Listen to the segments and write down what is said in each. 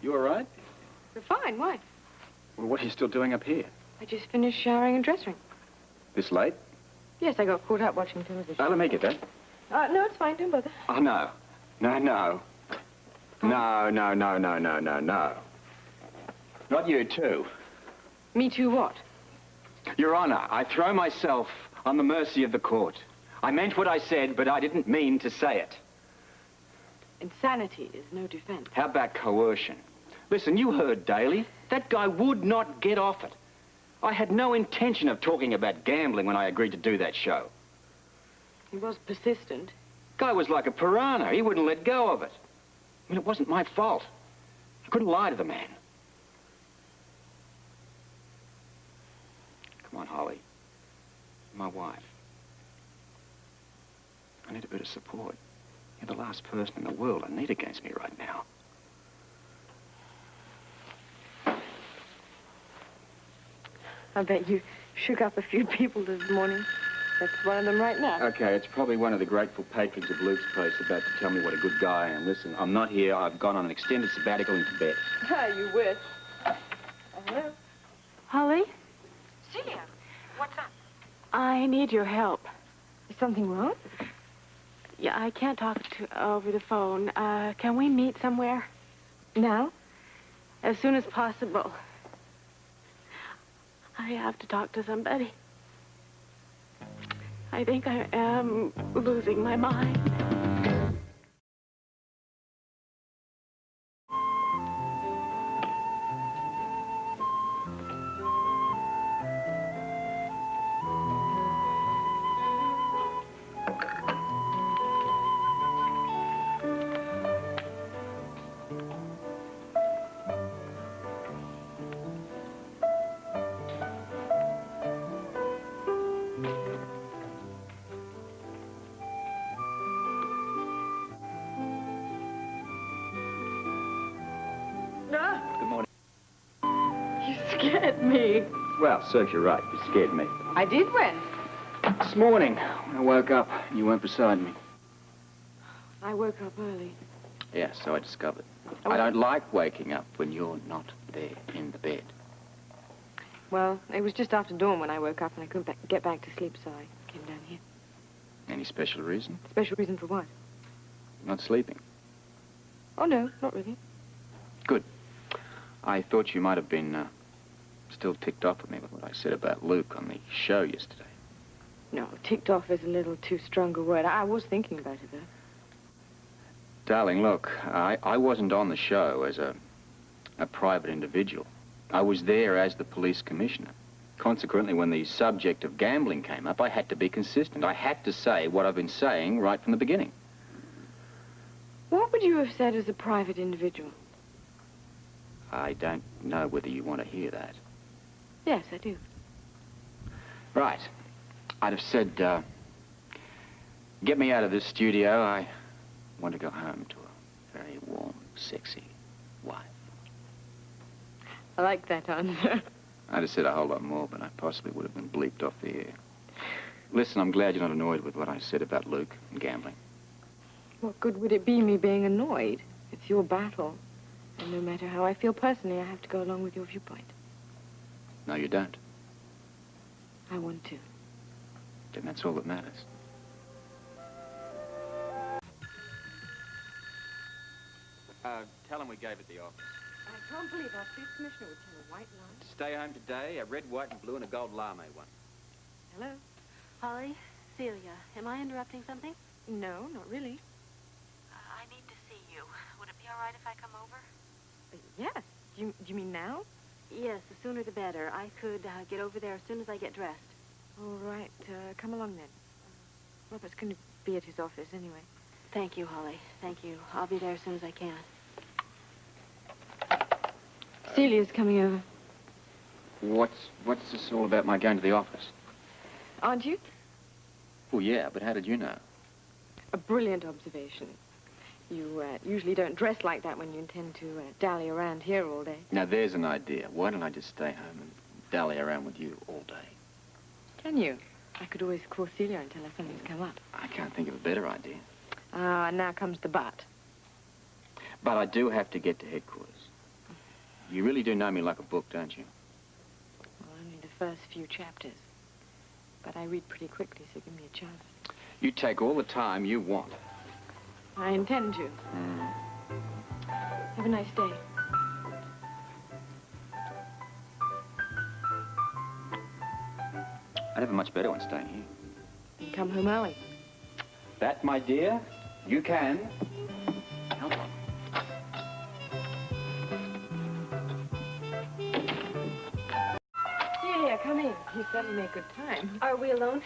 You all right? You're fine. Why? Well, what are you still doing up here? I just finished showering and dressing. This late? Yes, I got caught up watching television. Let me get that. No, it's fine. Don't bother. Oh, no. No. No. Not you, too. Me too what? Your Honor, I throw myself on the mercy of the court. I meant what I said, but I didn't mean to say it. Insanity is no defense. How about coercion? Listen, you heard Daly. That guy would not get off it. I had no intention of talking about gambling when I agreed to do that show. He was persistent. Guy was like a piranha. He wouldn't let go of it. I mean, it wasn't my fault. I couldn't lie to the man. Come on, Holly. My wife. I need a bit of support. You're the last person in the world I need against me right now. I bet you shook up a few people this morning. That's one of them right now. Okay, it's probably one of the grateful patrons of Luke's place about to tell me what a good guy I am. Listen, I'm not here. I've gone on an extended sabbatical in Tibet. You wish. Hello? Holly? Celia, what's up? I need your help. Is something wrong? Yeah, I can't talk over the phone. Can we meet somewhere? Now? As soon as possible. I have to talk to somebody. I think I am losing my mind. Scared me. Well, serves you right. You scared me. I did when? This morning, when I woke up, you weren't beside me. I woke up early. Yeah, so I discovered. I don't like waking up when you're not there in the bed. Well, it was just after dawn when I woke up and I couldn't get back to sleep, so I came down here. Any special reason? Special reason for what? Not sleeping. Oh, no, not really. Good. I thought you might have been still ticked off with me with what I said about Luke on the show yesterday. No, ticked off is a little too strong a word. I was thinking about it, though. Darling, look, I wasn't on the show as a private individual. I was there as the police commissioner. Consequently, when the subject of gambling came up, I had to be consistent. I had to say what I've been saying right from the beginning. What would you have said as a private individual? I don't know whether you want to hear that. Yes, I do. Right. I'd have said, get me out of this studio. I want to go home to a very warm, sexy wife. I like that answer. I'd have said a whole lot more, but I possibly would have been bleeped off the air. Listen, I'm glad you're not annoyed with what I said about Luke and gambling. What good would it be me being annoyed? It's your battle. And no matter how I feel personally, I have to go along with your viewpoint. No, you don't. I want to. Then that's all that matters. Tell him we gave it the office. I can't believe our police commissioner would tell a white lie. Stay home today, a red, white, and blue, and a gold lame one. Hello? Holly? Celia, am I interrupting something? No, not really. I need to see you. Would it be all right if I come over? Yes. Do you mean now? Yes, the sooner the better. I could get over there as soon as I get dressed. All right. Come along then. Robert's going to be at his office anyway. Thank you, Holly. Thank you. I'll be there as soon as I can. Celia's coming over. What's this all about my going to the office? Aren't you? Oh, yeah, but how did you know? A brilliant observation. You usually don't dress like that when you intend to dally around here all day. Now, there's an idea. Why don't I just stay home and dally around with you all day? Can you? I could always call Celia and tell her something's come up. I can't think of a better idea. Ah, now comes the but. But I do have to get to headquarters. You really do know me like a book, don't you? Well, only the first few chapters. But I read pretty quickly, so give me a chance. You take all the time you want. I intend to. Have a nice day. I'd have a much better one staying here. And come home early. That, my dear, you can. Come on. Here, come in. You certainly made good time. Are we alone?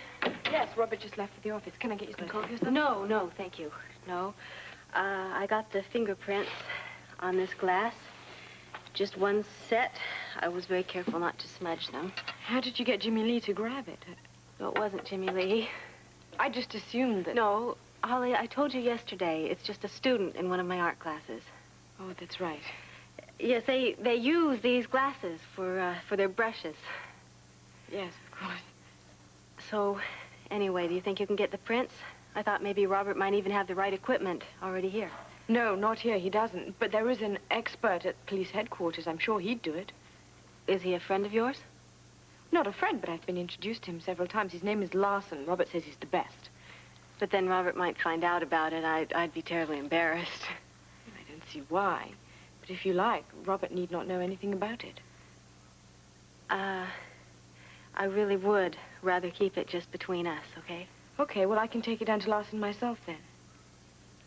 Yes, Robert just left for the office. Can I get you some coffee or something? No, no, thank you. No. I got the fingerprints on this glass. Just one set. I was very careful not to smudge them. How did you get Jimmy Lee to grab it? No, it wasn't Jimmy Lee. I just assumed that... No, Holly, I told you yesterday. It's just a student in one of my art classes. Oh, that's right. Yes, they use these glasses for their brushes. Yes, of course. So, anyway, do you think you can get the prints? I thought maybe Robert might even have the right equipment already here. No, not here. He doesn't. But there is an expert at police headquarters. I'm sure he'd do it. Is he a friend of yours? Not a friend, but I've been introduced to him several times. His name is Larson. Robert says he's the best. But then Robert might find out about it. I'd be terribly embarrassed. I don't see why. But if you like, Robert need not know anything about it. I really would rather keep it just between us, okay? Okay, well, I can take it down to Larson myself then.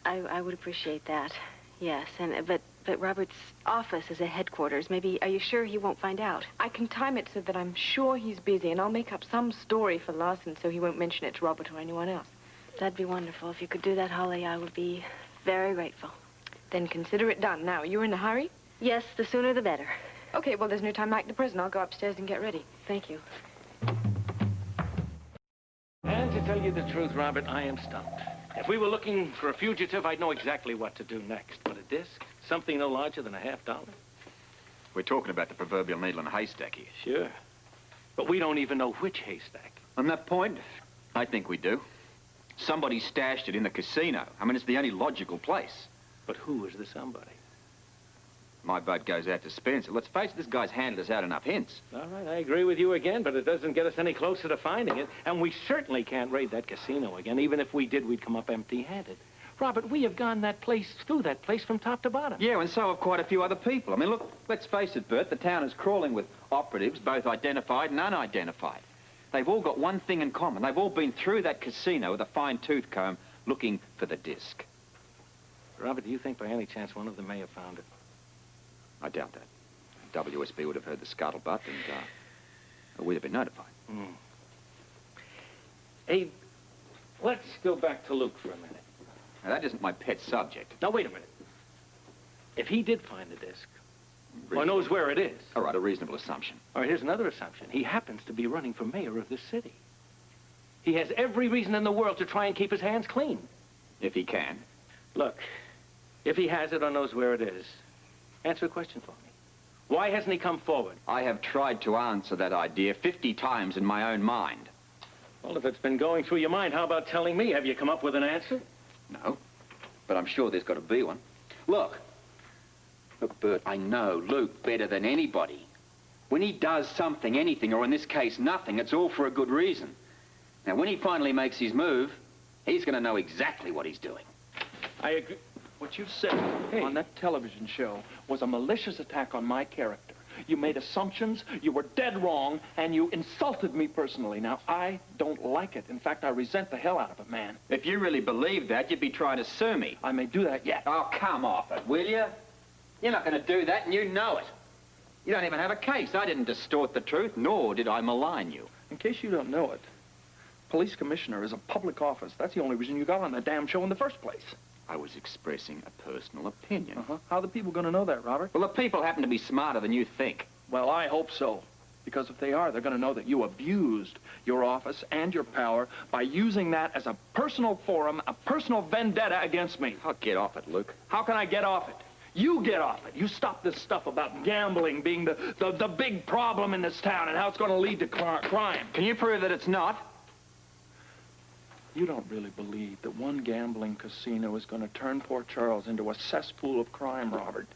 I would appreciate that, yes. But Robert's office is at headquarters. Maybe, are you sure he won't find out? I can time it so that I'm sure he's busy, and I'll make up some story for Larson so he won't mention it to Robert or anyone else. That'd be wonderful. If you could do that, Holly, I would be very grateful. Then consider it done. Now, you're in a hurry? Yes, the sooner the better. Okay, well, there's no time like the present. I'll go upstairs and get ready. Thank you. And to tell you the truth, Robert, I am stumped. If we were looking for a fugitive, I'd know exactly what to do next. But a disc? Something no larger than $50? We're talking about the proverbial needle in a haystack here. Sure. But we don't even know which haystack. On that point, I think we do. Somebody stashed it in the casino. I mean, it's the only logical place. But who is the somebody? My vote goes out to Spencer. Let's face it, this guy's handed us out enough hints. All right, I agree with you again, but it doesn't get us any closer to finding it. And we certainly can't raid that casino again. Even if we did, we'd come up empty-handed. Robert, we have gone through that place from top to bottom. Yeah, and so have quite a few other people. I mean, look, let's face it, Bert, the town is crawling with operatives, both identified and unidentified. They've all got one thing in common. They've all been through that casino with a fine-tooth comb looking for the disc. Robert, do you think by any chance one of them may have found it? I doubt that. WSB would have heard the scuttlebutt and we'd have been notified. Hey, let's go back to Luke for a minute. Now, that isn't my pet subject. Now, wait a minute. If he did find the disc, or knows where it is. All right, a reasonable assumption. All right, here's another assumption. He happens to be running for mayor of this city. He has every reason in the world to try and keep his hands clean. If he can. Look, if he has it or knows where it is, answer a question for me. Why hasn't he come forward? I have tried to answer that idea 50 times in my own mind. Well, if it's been going through your mind, how about telling me? Have you come up with an answer? No, but I'm sure there's got to be one. Look, Bert, I know Luke better than anybody. When he does something, anything, or in this case, nothing, it's all for a good reason. Now, when he finally makes his move, he's going to know exactly what he's doing. I agree. What you said on that television show was a malicious attack on my character. You made assumptions, you were dead wrong, and you insulted me personally. Now, I don't like it. In fact, I resent the hell out of it, man. If you really believed that, you'd be trying to sue me. I may do that yet. Oh, come off it, will you? You're not going to do that, and you know it. You don't even have a case. I didn't distort the truth, nor did I malign you. In case you don't know it, police commissioner is a public office. That's the only reason you got on the damn show in the first place. I was expressing a personal opinion. How are the people going to know that, Robert? Well, the people happen to be smarter than you think. Well, I hope so. Because if they are, they're going to know that you abused your office and your power by using that as a personal forum, a personal vendetta against me. I'll get off it, Luke. How can I get off it? You get off it. You stop this stuff about gambling being the big problem in this town and how it's going to lead to crime. Can you prove that it's not? You don't really believe that one gambling casino is going to turn poor Charles into a cesspool of crime, Robert.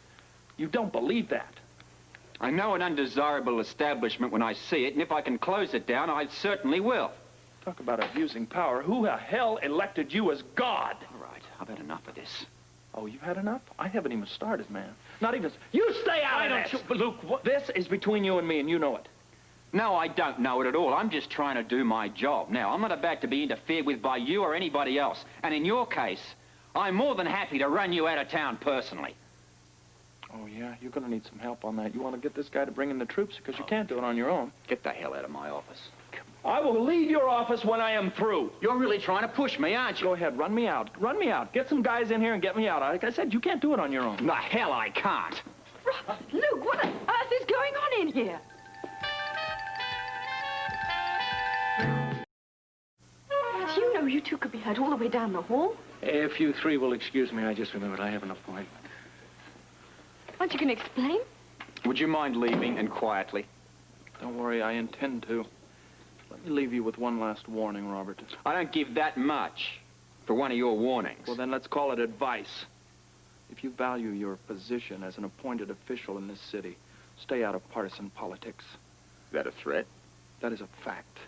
You don't believe that. I know an undesirable establishment when I see it, and if I can close it down, I certainly will. Talk about abusing power. Who the hell elected you as God? All right, I've had enough of this. Oh, you've had enough? I haven't even started, man. Not even... You stay out of this! Luke, what? This is between you and me, and you know it. No, I don't know it at all. I'm just trying to do my job. Now, I'm not about to be interfered with by you or anybody else. And in your case, I'm more than happy to run you out of town personally. Oh, yeah? You're going to need some help on that. You want to get this guy to bring in the troops because you can't do it on your own. Get the hell out of my office. I will leave your office when I am through. You're really trying to push me, aren't you? Go ahead, run me out. Run me out. Get some guys in here and get me out. Like I said, you can't do it on your own. The hell I can't. Luke, what on earth is going on in here? Do you know you two could be heard all the way down the hall? If you three will excuse me, I just remembered I have an appointment. Aren't you going to explain? Would you mind leaving and quietly? Don't worry, I intend to. Let me leave you with one last warning, Robert. I don't give that much for one of your warnings. Well, then let's call it advice. If you value your position as an appointed official in this city, stay out of partisan politics. Is that a threat? That is a fact.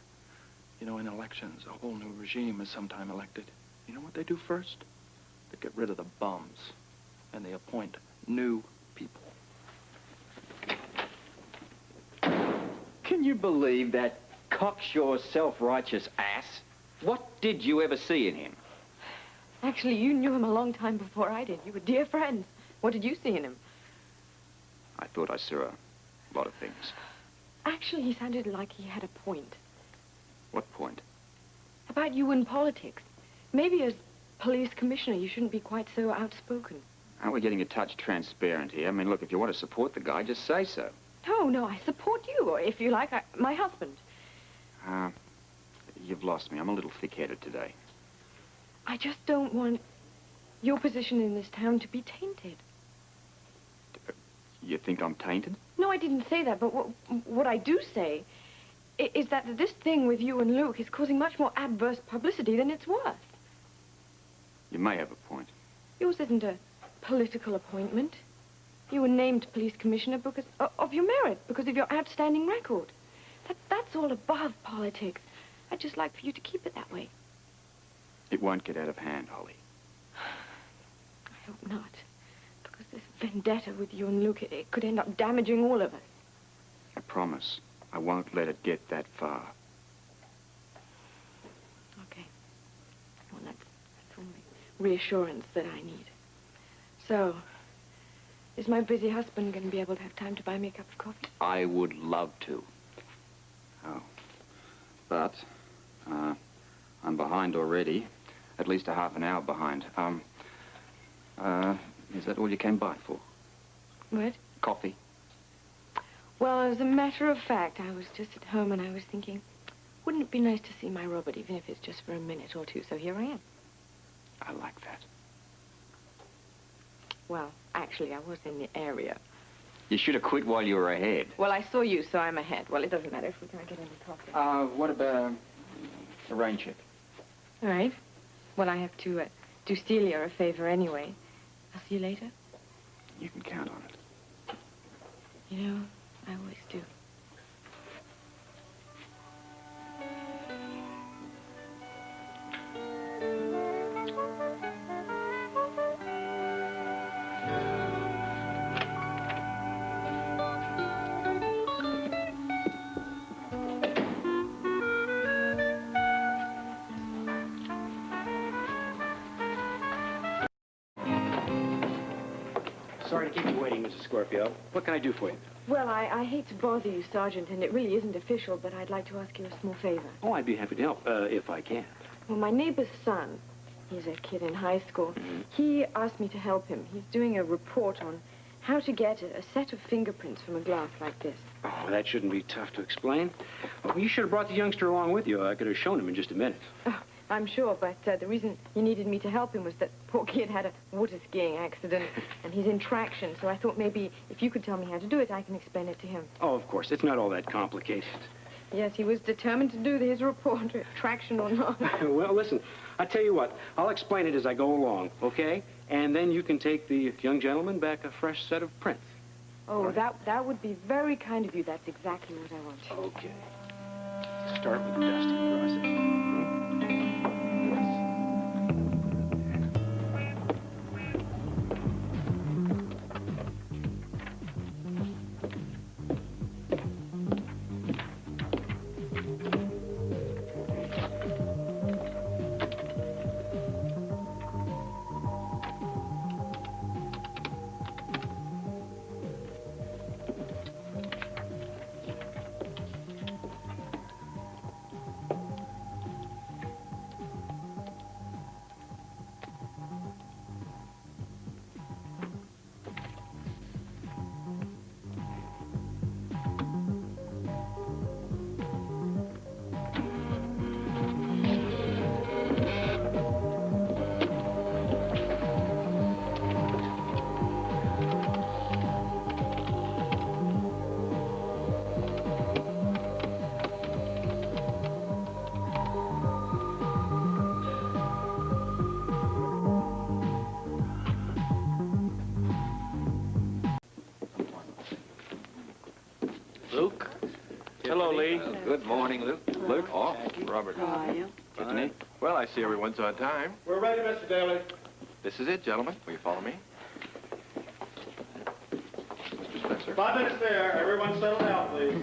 You know, in elections, a whole new regime is sometime elected. You know what they do first? They get rid of the bums, and they appoint new people. Can you believe that cocksure, self-righteous ass? What did you ever see in him? Actually, you knew him a long time before I did. You were dear friends. What did you see in him? I thought I saw a lot of things. Actually, he sounded like he had a point. What point? About you in politics. Maybe as police commissioner, you shouldn't be quite so outspoken. Aren't we getting a touch transparent here? I mean, look, if you want to support the guy, just say so. No, I support you, or if you like, my husband. You've lost me. I'm a little thick-headed today. I just don't want your position in this town to be tainted. You think I'm tainted? No, I didn't say that, but what I do say is that this thing with you and Luke is causing much more adverse publicity than it's worth. You may have a point. Yours isn't a political appointment. You were named police commissioner because of your merit, because of your outstanding record. That's all above politics. I'd just like for you to keep it that way. It won't get out of hand, Holly. I hope not. Because this vendetta with you and Luke, it could end up damaging all of us. I promise. I won't let it get that far. Okay. Well, that's all the reassurance that I need. So, is my busy husband going to be able to have time to buy me a cup of coffee? I would love to. Oh. But, I'm behind already. At least a half an hour behind. Is that all you came by for? What? Coffee? Well, as a matter of fact, I was just at home and I was thinking, wouldn't it be nice to see my Robert, even if it's just for a minute or two? So here I am. I like that. Well, actually, I was in the area. You should have quit while you were ahead. Well, I saw you, so I'm ahead. Well, it doesn't matter if we can't get any coffee. What about a rain check? All right. Well, I have to do Celia a favor anyway. I'll see you later. You can count on it. You know, I always do. Sorry to keep you waiting, Mrs. Scorpio. What can I do for you? Well, I hate to bother you, Sergeant, and it really isn't official, but I'd like to ask you a small favor. Oh, I'd be happy to help, if I can. Well, my neighbor's son, he's a kid in high school, he asked me to help him. He's doing a report on how to get a set of fingerprints from a glass like this. Oh, that shouldn't be tough to explain. Well, you should have brought the youngster along with you. I could have shown him in just a minute. Oh, I'm sure, but the reason you needed me to help him was that poor kid had a water skiing accident, and he's in traction, so I thought maybe if you could tell me how to do it, I can explain it to him. Oh, of course. It's not all that complicated. Yes, he was determined to do his report, traction or not. Well, listen, I tell you what. I'll explain it as I go along, okay? And then you can take the young gentleman back a fresh set of prints. Oh, that would be very kind of you. That's exactly what I want. Okay. Start with the dusting process. Luke? Hello, Lee. Good morning, Luke. Luke? Oh, Robert. How are you? Good to meet. Well, I see everyone's on time. We're ready, Mr. Daly. This is it, gentlemen. Will you follow me? Mr. Spencer. 5 minutes there. Everyone settle down, please.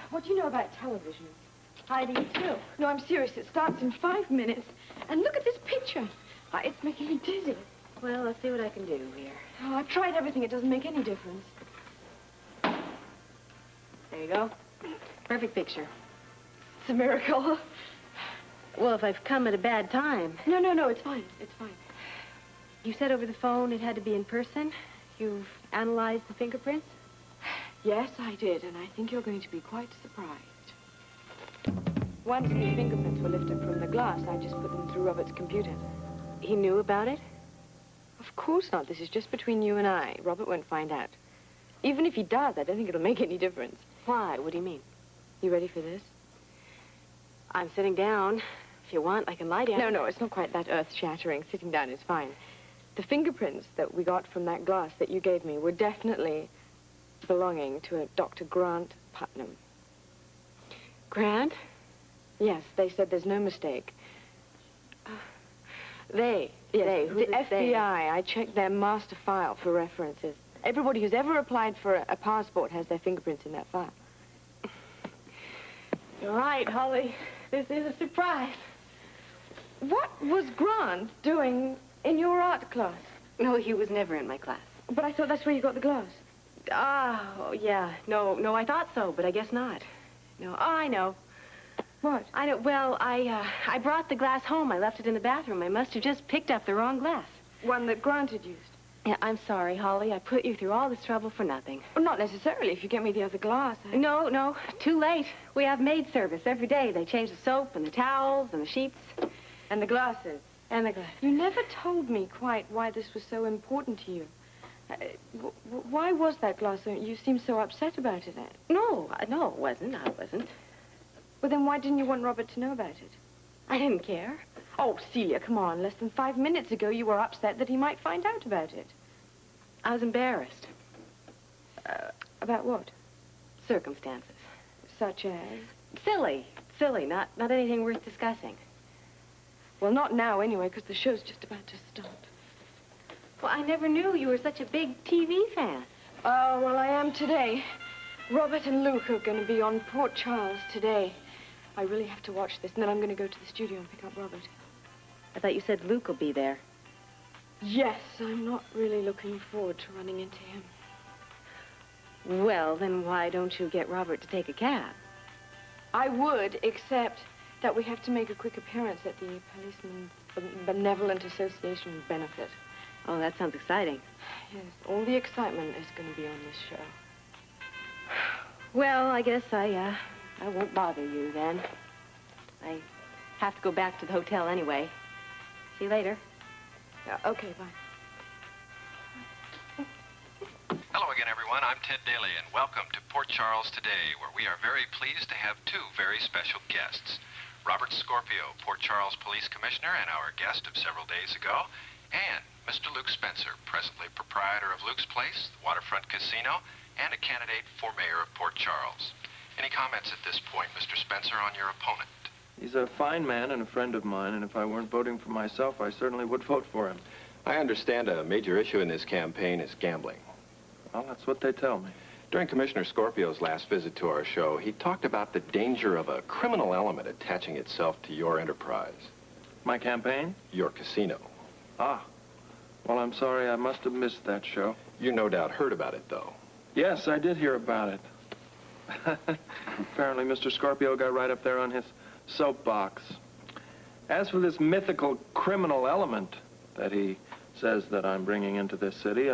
What do you know about television? Hi to you, too. No, I'm serious. It starts in 5 minutes. And look at this picture. It's making me dizzy. Well, let's see what I can do here. Oh, I've tried everything. It doesn't make any difference. There you go. Perfect picture. It's a miracle. Well, if I've come at a bad time. No, it's fine. It's fine. You said over the phone it had to be in person. You've analyzed the fingerprints? Yes, I did, and I think you're going to be quite surprised. Once the fingerprints were lifted from the glass, I just put them through Robert's computer. He knew about it? Of course not. This is just between you and I. Robert won't find out. Even if he does, I don't think it'll make any difference. Why? What do you mean? You ready for this? I'm sitting down. If you want, I can lie down. No, it's not quite that earth-shattering. Sitting down is fine. The fingerprints that we got from that glass that you gave me were definitely belonging to a Dr. Grant Putnam. Grant? Yes, they said there's no mistake. They? Yes, They? Who's the it they? FBI. I checked their master file for references. Everybody who's ever applied for a passport has their fingerprints in that file. You're right, Holly. This is a surprise. What was Grant doing in your art class? No, he was never in my class. But I thought that's where you got the glass. Oh, yeah. No, I thought so, but I guess not. No, I know. What? I know. Well, I brought the glass home. I left it in the bathroom. I must have just picked up the wrong glass. One that Grant had used. Yeah, I'm sorry, Holly. I put you through all this trouble for nothing. Well, not necessarily. If you get me the other glass. No, too late. We have maid service every day. They change the soap and the towels and the sheets. And the glasses. And the glass. You never told me quite why this was so important to you. Why was that glass so... You seemed so upset about it. No, it wasn't. I wasn't. Well, then why didn't you want Robert to know about it? I didn't care. Oh, Celia, come on. Less than 5 minutes ago, you were upset that he might find out about it. I was embarrassed. About what? Circumstances. Such as? Silly. Not anything worth discussing. Well, not now, anyway, because the show's just about to start. Well, I never knew you were such a big TV fan. Oh, well, I am today. Robert and Luke are going to be on Port Charles today. I really have to watch this, and then I'm going to go to the studio and pick up Robert. I thought you said Luke will be there. Yes, I'm not really looking forward to running into him. Well, then why don't you get Robert to take a cab? I would, except that we have to make a quick appearance at the Policemen's Benevolent Association benefit. Oh, that sounds exciting. Yes, all the excitement is going to be on this show. Well, I guess I won't bother you then. I have to go back to the hotel anyway. See you later. Okay, bye. again, everyone. I'm Ted Daly, and welcome to Port Charles today, where we are very pleased to have two very special guests. Robert Scorpio, Port Charles Police Commissioner and our guest of several days ago, and Mr. Luke Spencer, presently proprietor of Luke's Place, the Waterfront Casino, and a candidate for mayor of Port Charles. Any comments at this point, Mr. Spencer, on your opponent? He's a fine man and a friend of mine, and if I weren't voting for myself, I certainly would vote for him. I understand a major issue in this campaign is gambling. Well, that's what they tell me. During Commissioner Scorpio's last visit to our show, he talked about the danger of a criminal element attaching itself to your enterprise. My campaign? Your casino. Ah. Well, I'm sorry. I must have missed that show. You no doubt heard about it, though. Yes, I did hear about it. Apparently, Mr. Scorpio got right up there on his soapbox. As for this mythical criminal element that he says that I'm bringing into this city,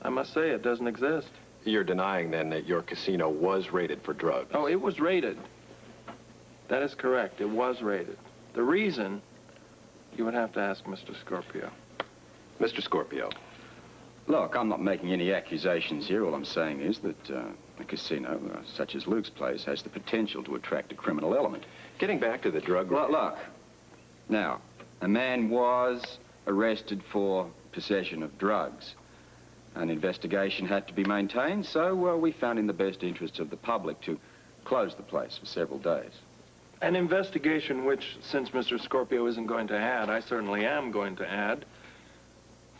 I must say it doesn't exist. You're denying, then, that your casino was raided for drugs? Oh, it was raided. That is correct. It was raided. The reason, you would have to ask Mr. Scorpio. Mr. Scorpio. Look, I'm not making any accusations here. All I'm saying is that a casino, such as Luke's Place, has the potential to attract a criminal element. Getting back to the drug... Look. Now, a man was arrested for possession of drugs. An investigation had to be maintained, so we found in the best interests of the public to close the place for several days. An investigation which, since Mr. Scorpio isn't going to add, I certainly am going to add,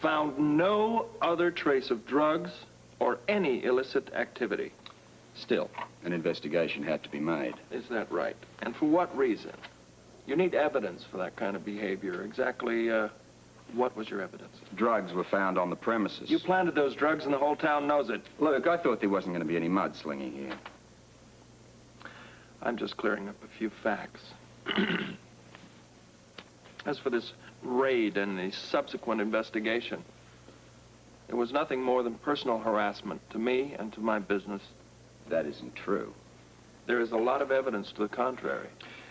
found no other trace of drugs or any illicit activity. Still, an investigation had to be made. Is that right? And for what reason? You need evidence for that kind of behavior. Exactly, what was your evidence? Drugs were found on the premises. You planted those drugs and the whole town knows it. Look, I thought there wasn't going to be any mudslinging here. I'm just clearing up a few facts. As for this raid and the subsequent investigation, it was nothing more than personal harassment to me and to my business. That isn't true. There is a lot of evidence to the contrary.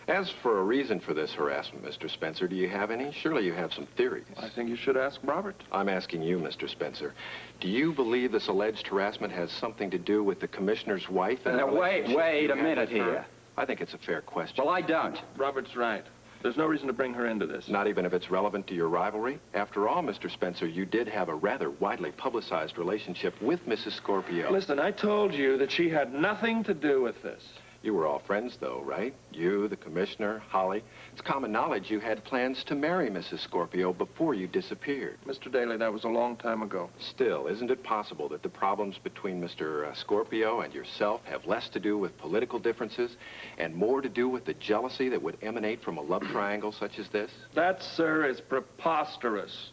As for a reason for this harassment, Mr. Spencer, do you have any? Surely you have some theories. I think you should ask Robert. I'm asking you, Mr. Spencer. Do you believe this alleged harassment has something to do with the commissioner's wife? And Now, wait you a had minute with her? here. I think it's a fair question. Well, I don't. Robert's right. There's no reason to bring her into this. Not even if it's relevant to your rivalry? After all, Mr. Spencer, you did have a rather widely publicized relationship with Mrs. Scorpio. Listen, I told you that she had nothing to do with this. You were all friends, though, right? You, the commissioner, Holly. It's common knowledge you had plans to marry Mrs. Scorpio before you disappeared. Mr. Daly, that was a long time ago. Still, isn't it possible that the problems between Mr. Scorpio and yourself have less to do with political differences and more to do with the jealousy that would emanate from a love triangle such as this? That, sir, is preposterous.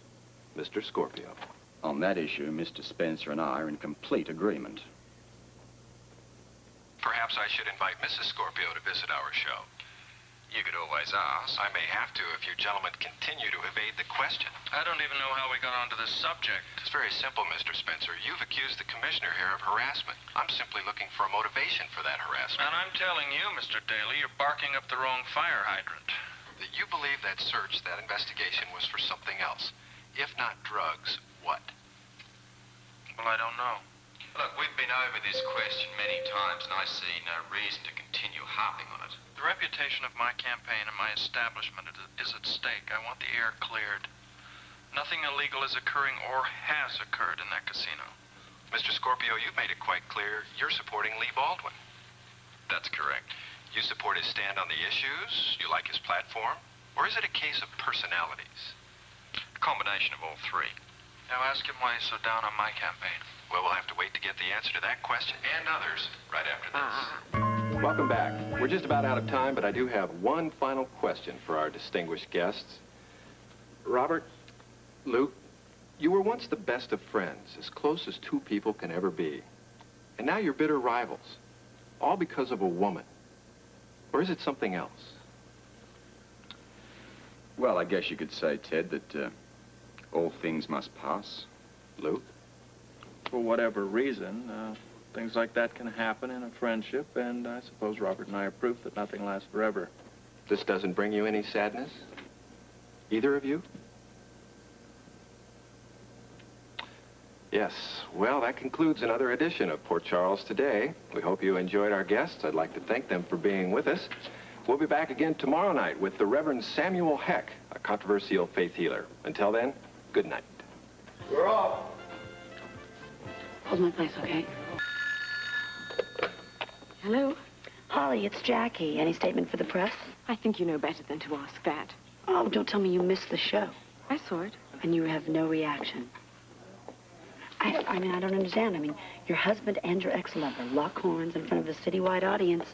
Mr. Scorpio. On that issue, Mr. Spencer and I are in complete agreement. Perhaps I should invite Mrs. Scorpio to visit our show. You could always ask. I may have to if you gentlemen continue to evade the question. I don't even know how we got onto this subject. It's very simple, Mr. Spencer. You've accused the commissioner here of harassment. I'm simply looking for a motivation for that harassment. And I'm telling you, Mr. Daly, you're barking up the wrong fire hydrant. That you believe that search, that investigation was for something else. If not drugs, what? Well, I don't know. Look, we've been over this question many times, and I see no reason to continue harping on it. The reputation of my campaign and my establishment is at stake. I want the air cleared. Nothing illegal is occurring or has occurred in that casino. Mr. Scorpio, you've made it quite clear you're supporting Lee Baldwin. That's correct. You support his stand on the issues? You like his platform? Or is it a case of personalities? A combination of all three. Now ask him why he's so down on my campaign. Well, we'll have to wait to get the answer to that question and others right after this. Welcome back. We're just about out of time, but I do have one final question for our distinguished guests. Robert, Luke, you were once the best of friends, as close as two people can ever be. And now you're bitter rivals, all because of a woman. Or is it something else? Well, I guess you could say, Ted, that all things must pass. Luke? For whatever reason, things like that can happen in a friendship, and I suppose Robert and I are proof that nothing lasts forever. This doesn't bring you any sadness? Either of you? Yes. Well, that concludes another edition of Port Charles Today. We hope you enjoyed our guests. I'd like to thank them for being with us. We'll be back again tomorrow night with the Reverend Samuel Heck, a controversial faith healer. Until then, good night. We're off. Hold my place, okay? Hello? Holly, it's Jackie. Any statement for the press? I think you know better than to ask that. Oh, don't tell me you missed the show. I saw it. And you have no reaction. I mean, I don't understand. I mean, your husband and your ex-lover lock horns in front of a citywide audience.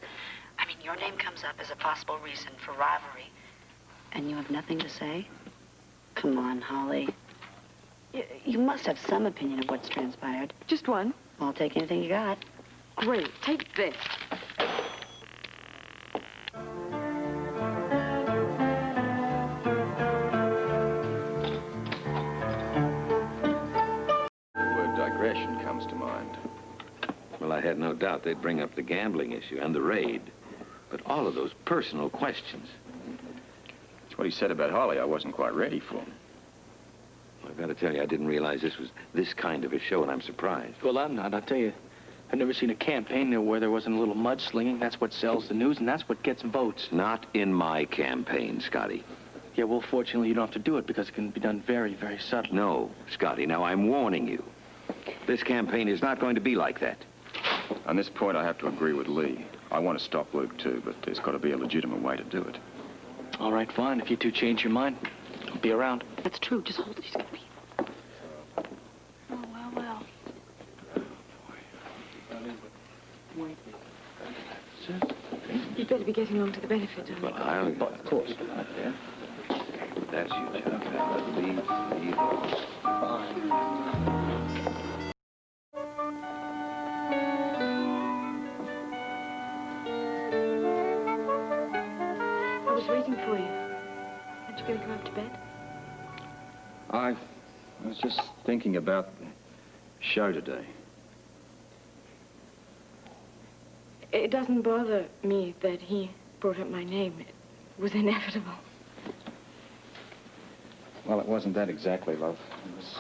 I mean, your name comes up as a possible reason for rivalry. And you have nothing to say? Come on, Holly. You must have some opinion of what's transpired. Just one. I'll take anything you got. Great. Take this. Digression comes to mind. Well, I had no doubt they'd bring up the gambling issue and the raid. But all of those personal questions. That's what he said about Holly I wasn't quite ready for. I've got to tell you, I didn't realize this was this kind of a show, and I'm surprised. Well, I'm not. I'll tell you, I've never seen a campaign where there wasn't a little mudslinging. That's what sells the news, and that's what gets votes. Not in my campaign, Scotty. Yeah, well, fortunately, you don't have to do it because it can be done very, very subtly. No, Scotty, now I'm warning you. This campaign is not going to be like that. On this point, I have to agree with Lee. I want to stop Luke, too, but there's got to be a legitimate way to do it. All right, fine. If you two change your mind, I'll be around. That's true. Just hold it. He's gonna be... Oh, well. You'd better be getting on to the benefit of it. Well, of course. That's you, Chuck. Leave. I was waiting for you. Aren't you going to go up to bed? I was just thinking about the show today. It doesn't bother me that he brought up my name. It was inevitable. Well, it wasn't that exactly, love. It was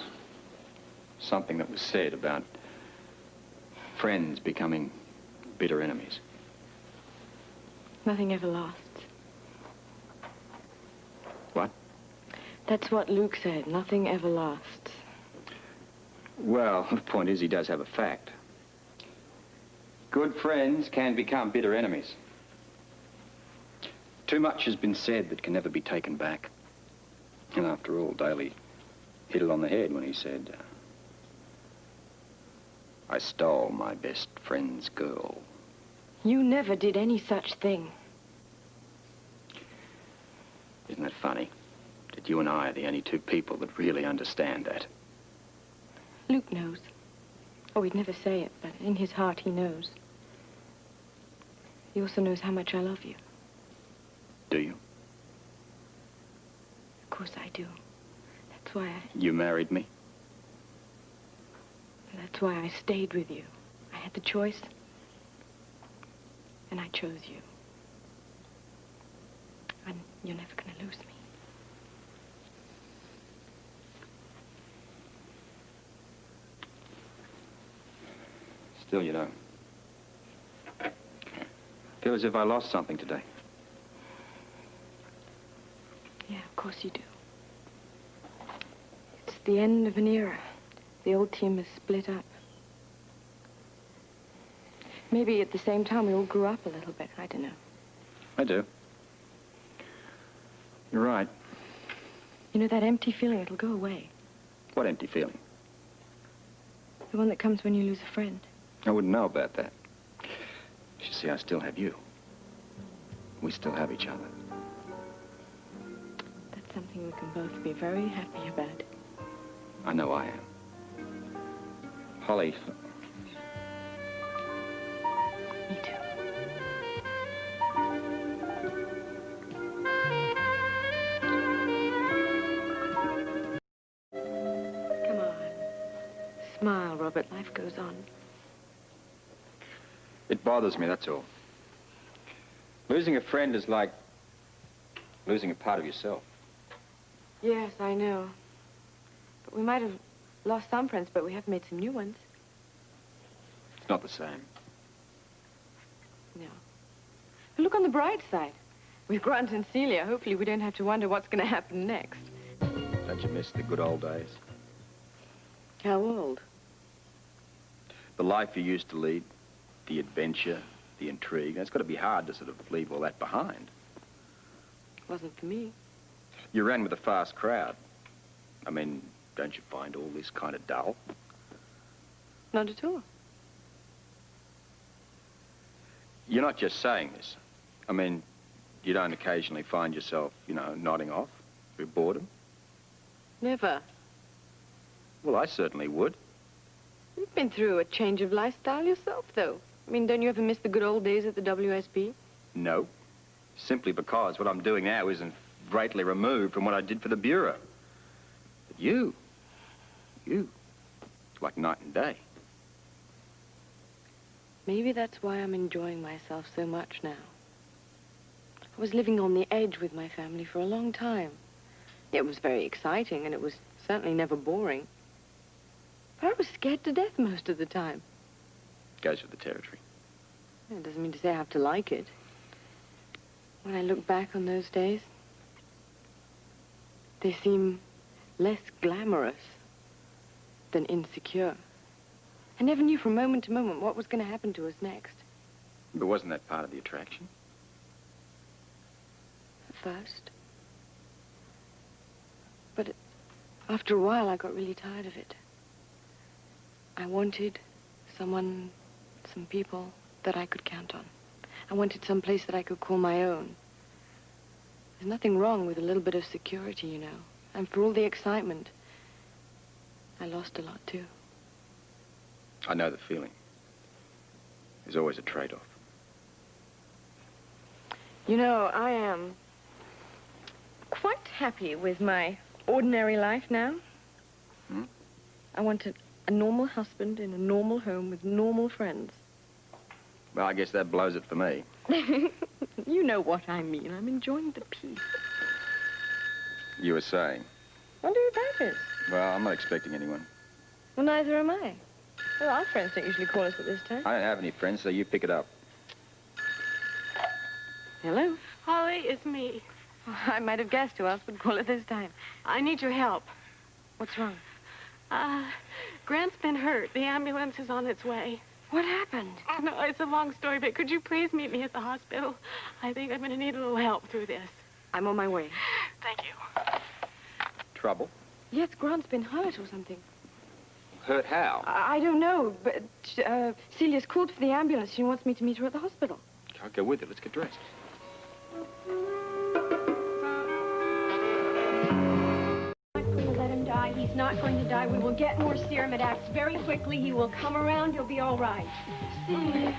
something that was said about friends becoming bitter enemies. Nothing ever lasts. What? That's what Luke said. Nothing ever lasts. Well, the point is he does have a fact. Good friends can become bitter enemies. Too much has been said that can never be taken back. And after all, Daly hit it on the head when he said, I stole my best friend's girl. You never did any such thing. Isn't that funny? That you and I are the only two people that really understand that. Luke knows. Oh, he'd never say it, but in his heart he knows. He also knows how much I love you. Do you? Of course I do. That's why You married me? That's why I stayed with you. I had the choice, and I chose you. And you're never going to lose me. Still, you know, I feel as if I lost something today. Yeah, of course you do. It's the end of an era. The old team is split up. Maybe at the same time we all grew up a little bit. I don't know. I do. You're right. You know, that empty feeling, it'll go away. What empty feeling? The one that comes when you lose a friend. I wouldn't know about that. You see, I still have you. We still have each other. That's something we can both be very happy about. I know I am. Holly. Me too. Come on. Smile, Robert. Life goes on. It bothers me, that's all. Losing a friend is like losing a part of yourself. Yes, I know. But we might have lost some friends, but we have made some new ones. It's not the same. No. But look on the bright side. With Grant and Celia, hopefully we don't have to wonder what's going to happen next. Don't you miss the good old days? How old? The life you used to lead, the adventure, the intrigue. It's got to be hard to sort of leave all that behind. Wasn't for me. You ran with a fast crowd. I mean, don't you find all this kind of dull? Not at all. You're not just saying this. I mean, you don't occasionally find yourself, you know, nodding off through boredom? Never. Well, I certainly would. You've been through a change of lifestyle yourself, though. I mean, don't you ever miss the good old days at the WSB? No. Simply because what I'm doing now isn't greatly removed from what I did for the Bureau. But you, it's like night and day. Maybe that's why I'm enjoying myself so much now. I was living on the edge with my family for a long time. It was very exciting, and it was certainly never boring. But I was scared to death most of the time. Goes with the territory. It doesn't mean to say I have to like it. When I look back on those days, they seem less glamorous than insecure. I never knew from moment to moment what was going to happen to us next. But wasn't that part of the attraction? At first. But after a while, I got really tired of it. I wanted someone, some people that I could count on. I wanted some place that I could call my own. There's nothing wrong with a little bit of security, you know. And for all the excitement, I lost a lot, too. I know the feeling. There's always a trade-off. You know, I am quite happy with my ordinary life now. Hmm? I want a normal husband in a normal home with normal friends. Well, I guess that blows it for me. You know what I mean. I'm enjoying the peace. You were saying? Wonder who that is. Well, I'm not expecting anyone. Well, neither am I. Well, our friends don't usually call us at this time. I don't have any friends, so you pick it up. Hello? Holly, it's me. I might have guessed who else would call at this time. I need your help. What's wrong? Grant's been hurt. The ambulance is on its way. What happened? No, it's a long story, but could you please meet me at the hospital? I think I'm going to need a little help through this. I'm on my way. Thank you. Trouble? Yes, Grant's been hurt or something. Hurt how? I don't know, but Celia's called for the ambulance. She wants me to meet her at the hospital. I'll go with you. Let's get dressed. Let him die. He's not going to die. We will get more serum. It acts very quickly. He will come around. You'll be all right. Celia,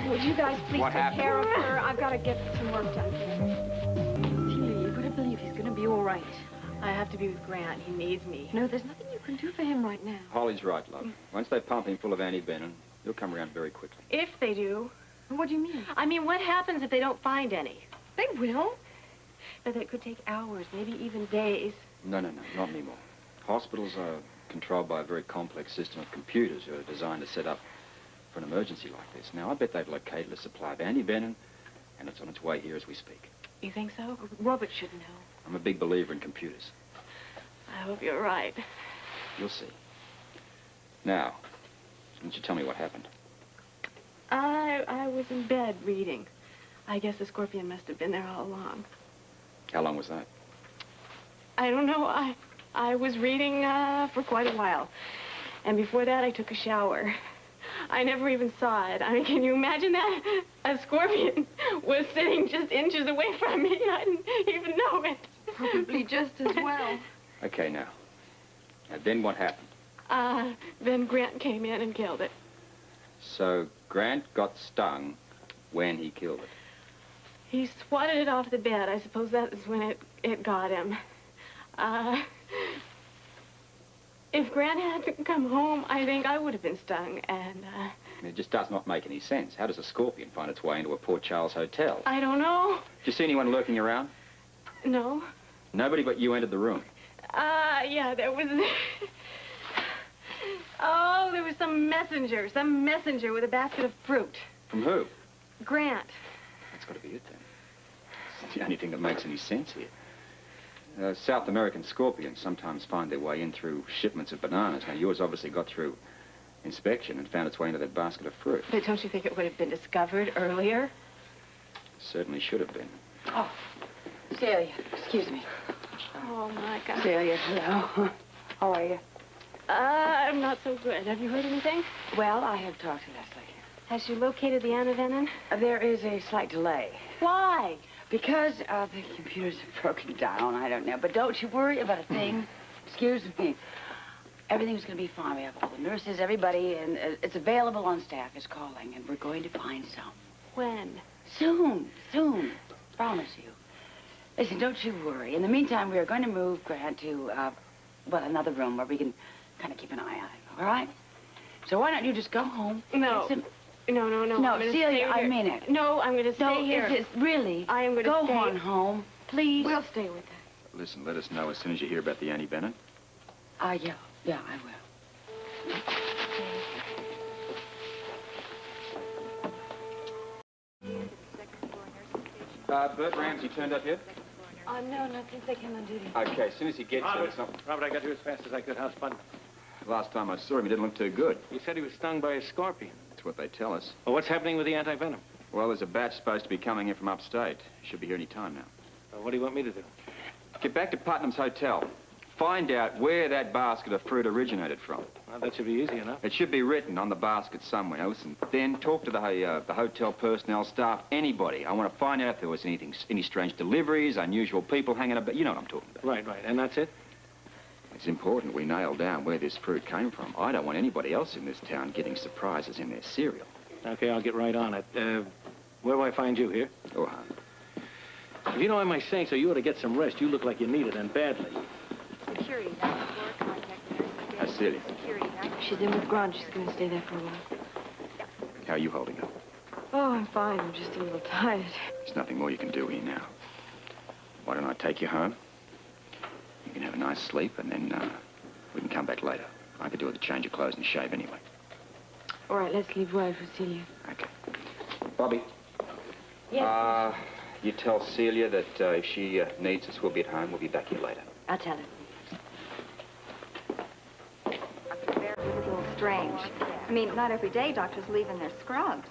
would you guys please What take happened? care of her? I've got to get some work done. Celia, you've got to believe he's going to be all right. I have to be with Grant. He needs me. No, there's nothing you can do for him right now. Holly's right, love. Once they pump him full of antivenom, he'll come around very quickly. If they do. What do you mean? I mean, what happens if they don't find any? They will. But it could take hours, maybe even days. No, not anymore. Hospitals are controlled by a very complex system of computers who are designed to set up for an emergency like this. Now, I bet they've located a supply of antivenom, and it's on its way here as we speak. You think so? Robert should know. I'm a big believer in computers. I hope you're right. You'll see. Now, why don't you tell me what happened? I was in bed reading. I guess the scorpion must have been there all along. How long was that? I don't know. I was reading for quite a while. And before that, I took a shower. I never even saw it. I mean, can you imagine that? A scorpion was sitting just inches away from me. I didn't even know it. Probably just as well. Okay, now. Now, then what happened? Then Grant came in and killed it. So, Grant got stung when he killed it. He swatted it off the bed. I suppose that is when it got him. If Grant hadn't come home, I think I would have been stung, and, It just does not make any sense. How does a scorpion find its way into a Port Charles hotel? I don't know. Did you see anyone lurking around? No. Nobody but you entered the room. Yeah, there was... Oh, there was some messenger with a basket of fruit. From who? Grant. That's got to be it, then. It's the only thing that makes any sense here. South American scorpions sometimes find their way in through shipments of bananas. Now, yours obviously got through inspection and found its way into that basket of fruit. But don't you think it would have been discovered earlier? Certainly should have been. Oh, Celia, excuse me. Oh, my God. Celia, hello. How are you? I'm not so good. Have you heard anything? Well, I have talked to Leslie. Has she located the antivenin? There is a slight delay. Why? Because the computers have broken down. I don't know. But don't you worry about a thing. Excuse me. Everything's going to be fine. We have all the nurses, everybody, and it's available on staff is calling, and we're going to find some. When? Soon. Promise you. Listen, don't you worry. In the meantime, we are going to move Grant to, well, another room where we can kind of keep an eye on him, all right? So why don't you just go home? No. No, No, Celia, I mean it. No, I'm going to stay here. No, is it really? I am going to go stay. on home, please. We'll stay with her. Listen, let us know as soon as you hear about the antivenin. Yeah, I will. Bert Ramsey turned up yet? No, not since they came on duty. Okay, as soon as he gets there, it's not... Robert, I got here as fast as I could. How's Spud? Last time I saw him, he didn't look too good. He said he was stung by a scorpion. That's what they tell us. Well, what's happening with the antivenom? Well, there's a batch supposed to be coming in from upstate. Should be here any time now. Well, what do you want me to do? Get back to Putnam's Hotel. Find out where that basket of fruit originated from. Well, that should be easy enough. It should be written on the basket somewhere. Now, listen, then talk to the hotel personnel, staff, anybody. I want to find out if there was any strange deliveries, unusual people hanging about. You know what I'm talking about. Right. And that's it? It's important we nail down where this fruit came from. I don't want anybody else in this town getting surprises in their cereal. Okay, I'll get right on it. Where do I find you here? Oh, huh? If you don't mind my saying so, you ought to get some rest. You look like you need it, and badly. Security, number 4, contact the nurse. Celia. Security, number She's in with Grant. She's going to stay there for a while. How are you holding up? Oh, I'm fine. I'm just a little tired. There's nothing more you can do here now. Why don't I take you home? You can have a nice sleep, and then we can come back later. I could do with a change of clothes and shave anyway. All right, let's leave word for Celia. Okay. Bobby. Yes. You tell Celia that if she needs us, we'll be at home. We'll be back here later. I'll tell her. It was a little strange. I mean, not every day doctors leave in their scrubs.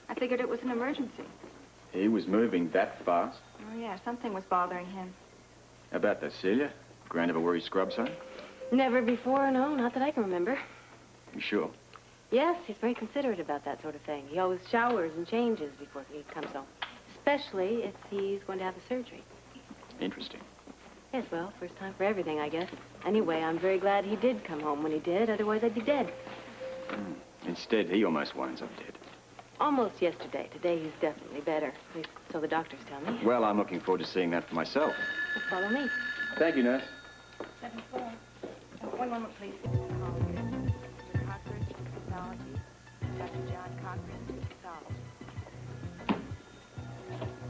I figured it was an emergency. He was moving that fast? Oh, yeah, something was bothering him. How about that, Celia? Grant ever wear his scrubs home? Never before, no, not that I can remember. You sure? Yes, he's very considerate about that sort of thing. He always showers and changes before he comes home. Especially if he's going to have the surgery. Interesting. Yes, well, first time for everything, I guess. Anyway, I'm very glad he did come home when he did. Otherwise, I'd be dead. Instead, he almost winds up dead. Almost yesterday. Today, he's definitely better. At least, so the doctors tell me. Well, I'm looking forward to seeing that for myself. Well, follow me. Thank you, nurse. 7-4. One moment, please. Mr. Cochran, pathology. Dr. John Cochran, pathology.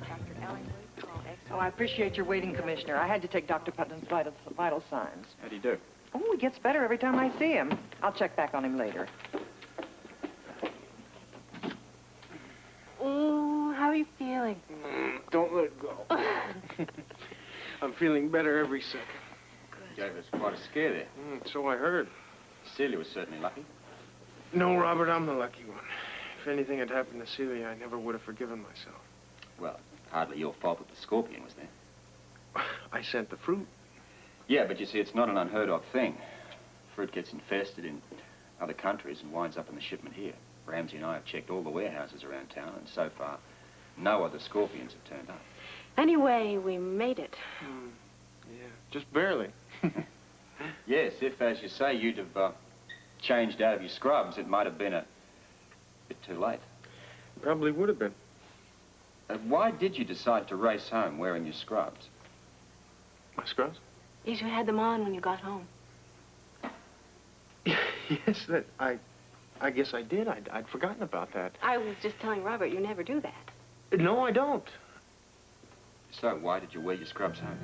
Dr. Ellingwood, call X. Oh, I appreciate your waiting, Commissioner. I had to take Dr. Putnam's vital signs. How do you do? Oh, he gets better every time I see him. I'll check back on him later. How are you feeling? Don't let go. I'm feeling better every second. Gave us quite a scare there. So I heard. Celia was certainly lucky. No, Robert, I'm the lucky one. If anything had happened to Celia, I never would have forgiven myself. Well, hardly your fault that the scorpion was there. I sent the fruit. Yeah, but you see, it's not an unheard of thing. Fruit gets infested in other countries and winds up in the shipment here. Ramsey and I have checked all the warehouses around town, and so far, no other scorpions have turned up. Anyway, we made it. Yeah, just barely. Yes, if, as you say, you'd have changed out of your scrubs, it might have been a bit too late. Probably would have been. Why did you decide to race home wearing your scrubs? My scrubs? Yes, you had them on when you got home. Yes, I guess I did. I'd forgotten about that. I was just telling Robert you never do that. No, I don't. So, why did you wear your scrubs home?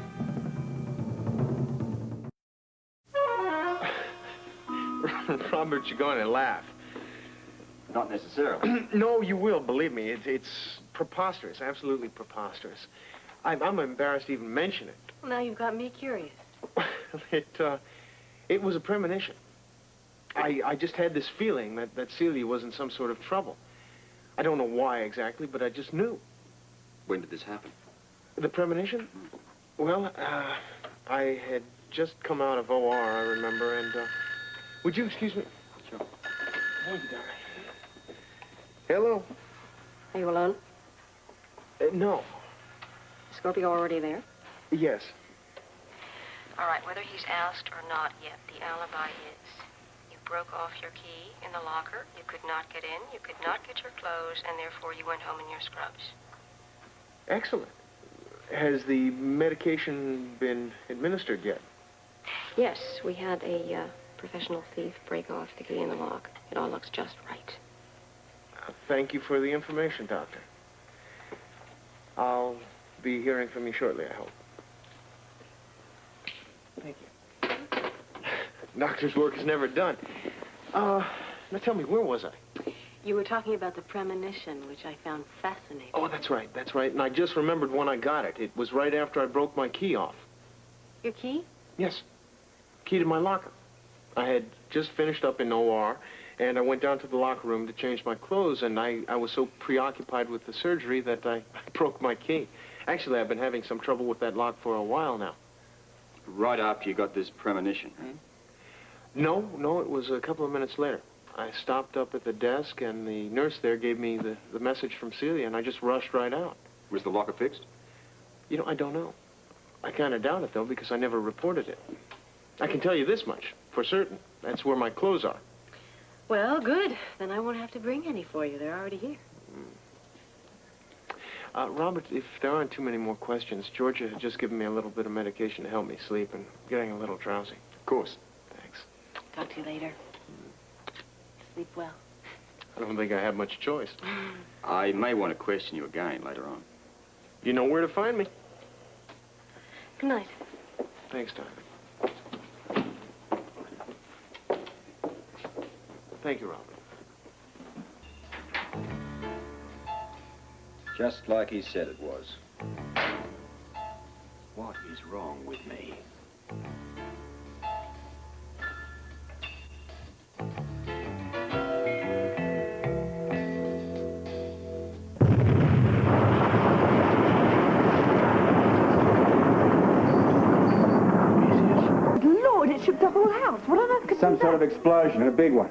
Robert, you're going to laugh. Not necessarily. No, you will, believe me. It's preposterous, absolutely preposterous. I'm embarrassed to even mention it. Well, now you've got me curious. It was a premonition. I just had this feeling that Celia was in some sort of trouble. I don't know why exactly, but I just knew. When did this happen? The premonition? Well, I had just come out of OR, I remember, and, would you excuse me? Sure. Thank you, darling. Hello? Are you alone? No. Scorpio already there? Yes. All right, whether he's asked or not yet, the alibi is you broke off your key in the locker, you could not get in, you could not get your clothes, and therefore you went home in your scrubs. Excellent. Has the medication been administered yet? Yes, we had a professional thief break off the key in the lock. It all looks just right. Thank you for the information, Doctor. I'll be hearing from you shortly, I hope. Thank you. Doctor's work is never done. Now tell me, where was I? You were talking about the premonition, which I found fascinating. Oh, that's right, and I just remembered when I got it. It was right after I broke my key off. Your key? Yes. Key to my locker. I had just finished up in OR, and I went down to the locker room to change my clothes, and I was so preoccupied with the surgery that I broke my key. Actually, I've been having some trouble with that lock for a while now. Right after you got this premonition, huh? No, it was a couple of minutes later. I stopped up at the desk, and the nurse there gave me the message from Celia, and I just rushed right out. Was the locker fixed? You know, I don't know. I kind of doubt it, though, because I never reported it. I can tell you this much, for certain. That's where my clothes are. Well, good. Then I won't have to bring any for you. They're already here. Robert, if there aren't too many more questions, Georgia had just given me a little bit of medication to help me sleep, and getting a little drowsy. Of course. Thanks. Talk to you later. Sleep well. I don't think I have much choice. I may want to question you again later on. You know where to find me. Good night. Thanks, darling. Thank you, Robert. Just like he said it was. What is wrong with me? Lord, it shook the whole house. What on earth could Some sort of explosion, and a big one.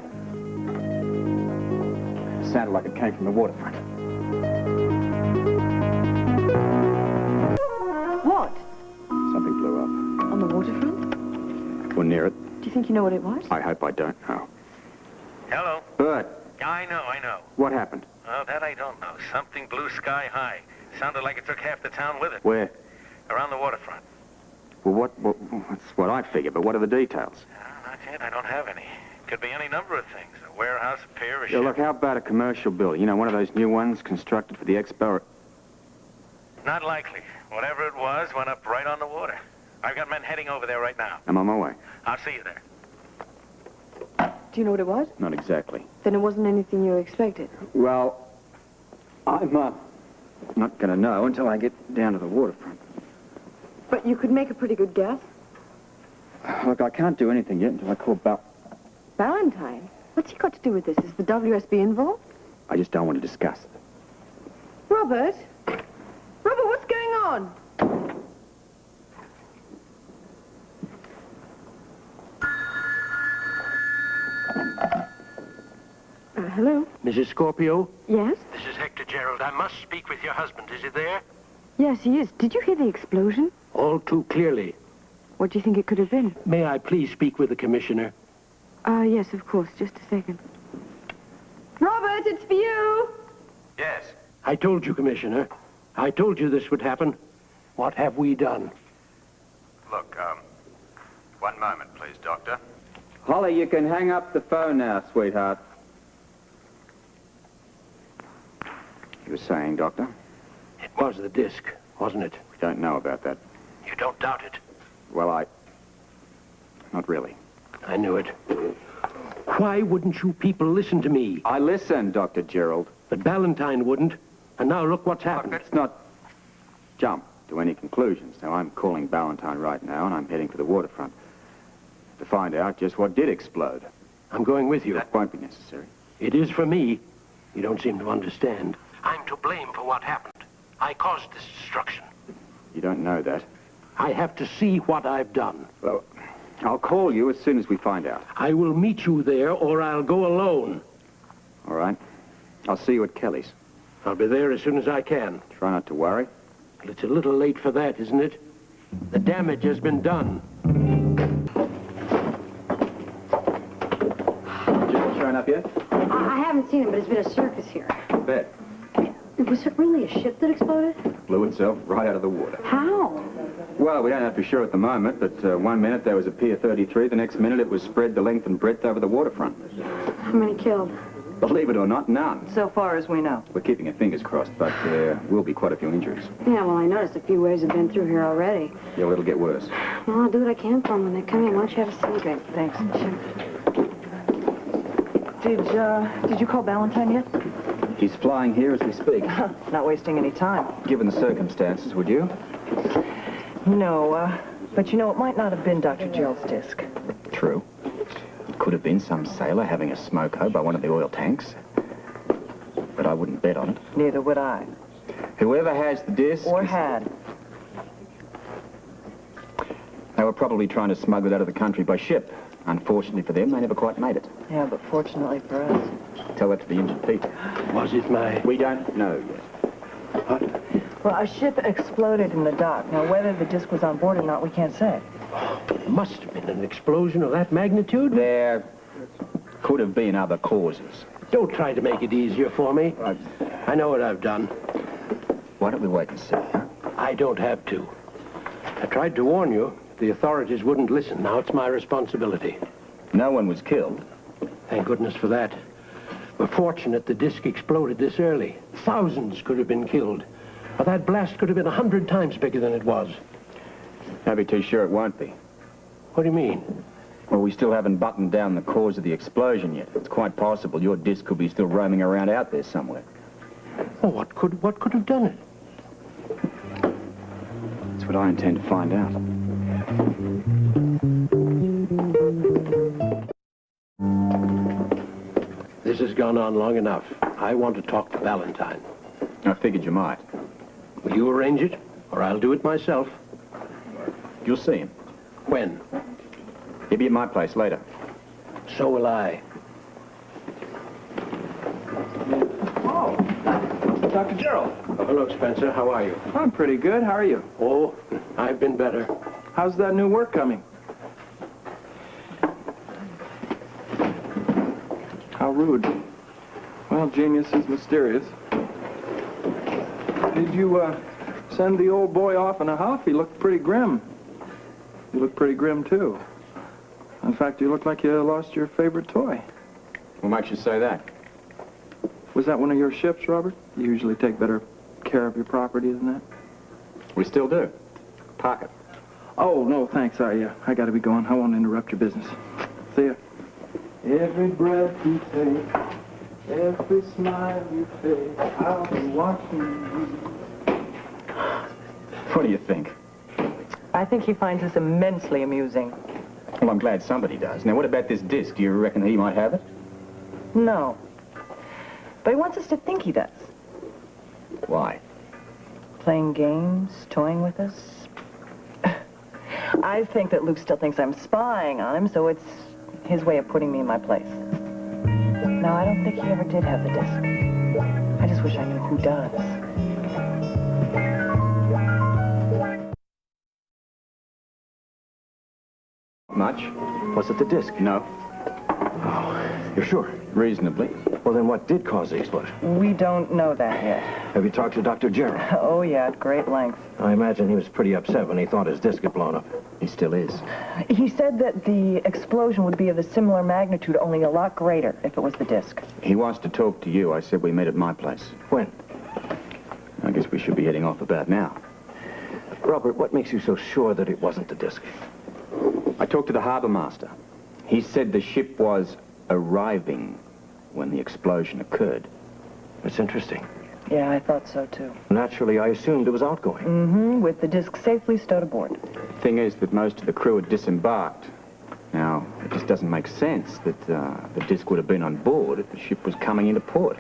Sounded like it came from the waterfront. What? Something blew up. On the waterfront? Or near it. Do you think you know what it was? I hope I don't know. Hello? Bert, I know. what happened? Oh, that I don't know. Something blew sky high. Sounded like it took half the town with it. Where? Around the waterfront. Well, that's what I figured, but what are the details? Not yet. I don't have any. Could be any number of things. A warehouse, a pier, a Yeah, ship. look, how about a commercial building? You know, one of those new ones constructed for the expo. Not likely. Whatever it was went up right on the water. I've got men heading over there right now. I'm on my way. I'll see you there. Do you know what it was? Not exactly. Then it wasn't anything you expected. Well, I'm not going to know until I get down to the waterfront. But you could make a pretty good guess. Look, I can't do anything yet until I call Valentine? What's he got to do with this? Is the WSB involved? I just don't want to discuss it. Robert? Robert, what's going on? Hello? Mrs. Scorpio? Yes? This is Hector Gerald. I must speak with your husband. Is he there? Yes, he is. Did you hear the explosion? All too clearly. What do you think it could have been? May I please speak with the commissioner? Yes, of course. Just a second. Robert, it's for you! Yes. I told you, Commissioner. I told you this would happen. What have we done? Look, one moment, please, Doctor. Holly, you can hang up the phone now, sweetheart. You were saying, Doctor? It was the disc, wasn't it? We don't know about that. You don't doubt it? Well, not really. I knew it. Why wouldn't you people listen to me? I listened, Dr. Gerald. But Ballantyne wouldn't. And now look what's happened. Let's not jump to any conclusions. Now, I'm calling Ballantyne right now, and I'm heading for the waterfront to find out just what did explode. I'm going with you. That won't be necessary. It is for me. You don't seem to understand. I'm to blame for what happened. I caused this destruction. You don't know that. I have to see what I've done. Well, I'll call you as soon as we find out. I will meet you there, or I'll go alone. All right. I'll see you at Kelly's. I'll be there as soon as I can. Try not to worry. Well, it's a little late for that, isn't it? The damage has been done. Jill showing up yet? I haven't seen him, but it's been a circus here. I bet. Was it really a ship that exploded? Blew itself right out of the water. How? Well, we don't know for sure at the moment, but 1 minute there was a Pier 33, the next minute it was spread the length and breadth over the waterfront. How many killed? Believe it or not, none. So far as we know. We're keeping our fingers crossed, but there will be quite a few injuries. Yeah, well, I noticed a few waves have been through here already. Yeah, well, it'll get worse. Well, I'll do what I can for them when they come in. Why don't you have a seat? Thanks. Did you call Ballantyne yet? He's flying here as we speak. Not wasting any time. Given the circumstances, would you? No, but you know, it might not have been Dr. Gerald's disc. True. It could have been some sailor having a smoke-o by one of the oil tanks. But I wouldn't bet on it. Neither would I. Whoever has the disc... Or had. They were probably trying to smuggle it out of the country by ship. Unfortunately for them, they never quite made it. Yeah, but fortunately for us. Tell that to the injured people. Was it my... We don't know yet. What? Well, a ship exploded in the dock. Now, whether the disc was on board or not, we can't say. It must have been an explosion of that magnitude. There could have been other causes. Don't try to make it easier for me. I know what I've done. Why don't we wait and see, huh? I don't have to. I tried to warn you. The authorities wouldn't listen. Now it's my responsibility. No one was killed. Thank goodness for that. We're fortunate the disc exploded this early. Thousands could have been killed. But that blast could have been 100 times bigger than it was. Don't be too sure it won't be. What do you mean? Well, we still haven't buttoned down the cause of the explosion yet. It's quite possible your disc could be still roaming around out there somewhere. Well, what could have done it? That's what I intend to find out. This has gone on long enough. I want to talk to Ballantyne. I figured you might. Will you arrange it, or I'll do it myself? You'll see him. When? He'll be at my place later. So will I. Oh, Dr. Gerald. Oh, hello, Spencer. How are you? I'm pretty good. How are you? Oh, I've been better. How's that new work coming? How rude. Well, genius is mysterious. Did you, send the old boy off in a huff? He looked pretty grim. You look pretty grim, too. In fact, you look like you lost your favorite toy. What makes you say that? Was that one of your ships, Robert? You usually take better care of your property than that. We still do. Park it. Oh, no, thanks. I gotta be going. I won't interrupt your business. See ya. Every breath you take, every smile you fake, I'll be watching you. What do you think? I think he finds this immensely amusing. Well, I'm glad somebody does. Now, what about this disc? Do you reckon he might have it? No. But he wants us to think he does. Why? Playing games, toying with us. I think that Luke still thinks I'm spying on him, so it's his way of putting me in my place. No, I don't think he ever did have the disc. I just wish I knew who does. Much? Was it the disc? No. Oh, you're sure? Reasonably. Well, then what did cause the explosion? We don't know that yet. Have you talked to Dr. Gerald? Oh, yeah, at great length. I imagine he was pretty upset when he thought his disc had blown up. He still is. He said that the explosion would be of a similar magnitude, only a lot greater if it was the disc. He wants to talk to you. I said we meet at my place. When? I guess we should be heading off about now. Robert, what makes you so sure that it wasn't the disc? I talked to the harbor master. He said the ship was arriving when the explosion occurred. That's interesting. Yeah, I thought so, too. Naturally, I assumed it was outgoing. Mm-hmm, with the disc safely stowed aboard. Thing is that most of the crew had disembarked. Now, it just doesn't make sense that the disc would have been on board if the ship was coming into port.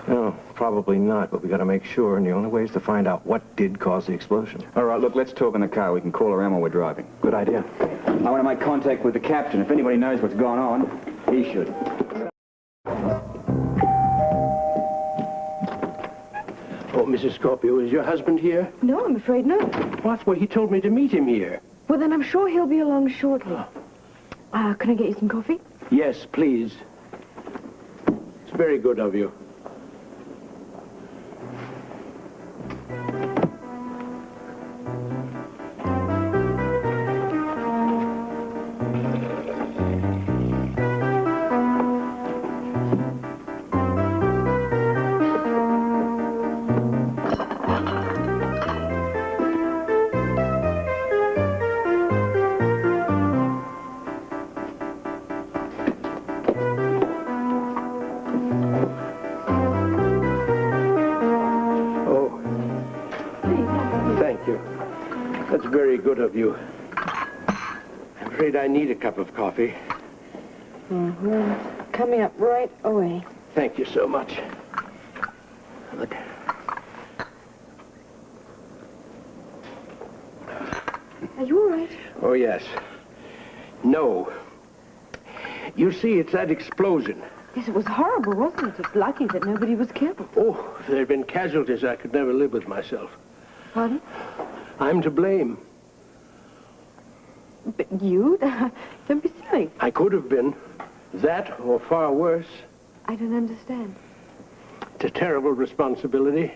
No, probably not, but we got to make sure, and the only way is to find out what did cause the explosion. All right, look, let's talk in the car. We can call around while we're driving. Good idea. I want to make contact with the captain. If anybody knows what's going on, he should. Oh, Mrs. Scorpio, is your husband here? No, I'm afraid not. What? Well, he told me to meet him here. Well, then I'm sure he'll be along shortly. Can I get you some coffee? Yes, please. It's very good of you. That's very good of you. I'm afraid I need a cup of coffee. Mm-hmm. Coming up right away. Thank you so much. Look. Are you all right? Oh, yes. No. You see, it's that explosion. Yes, it was horrible, wasn't it? It's lucky that nobody was killed. Oh, if there had been casualties, I could never live with myself. Pardon? I'm to blame. But you? Don't be silly. I could have been. That, or far worse. I don't understand. It's a terrible responsibility.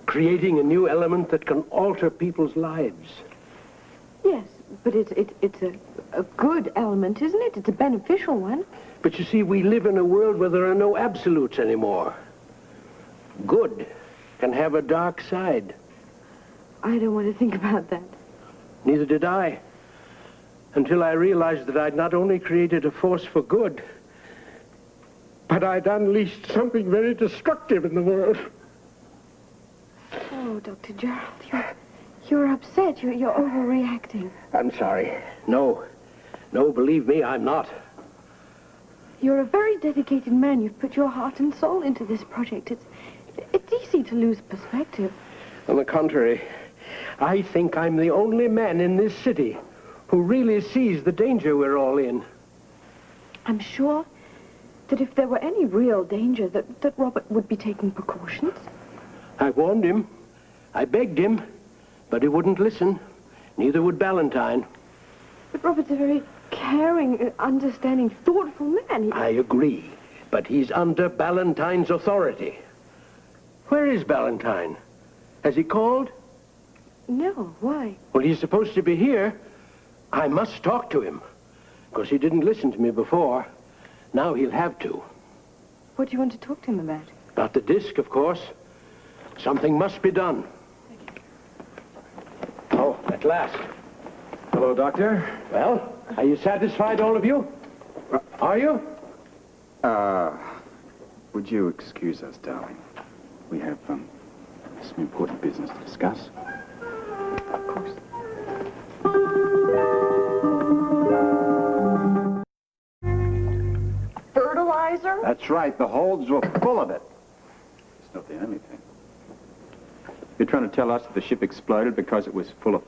Creating a new element that can alter people's lives. Yes, but it's a good element, isn't it? It's a beneficial one. But you see, we live in a world where there are no absolutes anymore. Good can have a dark side. I don't want to think about that. Neither did I. Until I realized that I'd not only created a force for good, but I'd unleashed something very destructive in the world. Oh, Dr. Gerald, you're upset. You're overreacting. I'm sorry. No, believe me, I'm not. You're a very dedicated man. You've put your heart and soul into this project. It's easy to lose perspective. On the contrary, I think I'm the only man in this city who really sees the danger we're all in. I'm sure that if there were any real danger, that Robert would be taking precautions. I warned him. I begged him, but he wouldn't listen. Neither would Ballantyne. But Robert's a very caring, understanding, thoughtful man. I agree, but he's under Ballantyne's authority. Where is Ballantyne? Has he called? No, why? Well, he's supposed to be here. I must talk to him. Because he didn't listen to me before. Now he'll have to. What do you want to talk to him about? About the disc, of course. Something must be done. Oh, at last. Hello, Doctor. Well, are you satisfied, all of you? Are you? Would you excuse us, darling? We have, some important business to discuss. Of course. Fertilizer? That's right. The holds were full of it. It's not the only thing. You're trying to tell us that the ship exploded because it was full of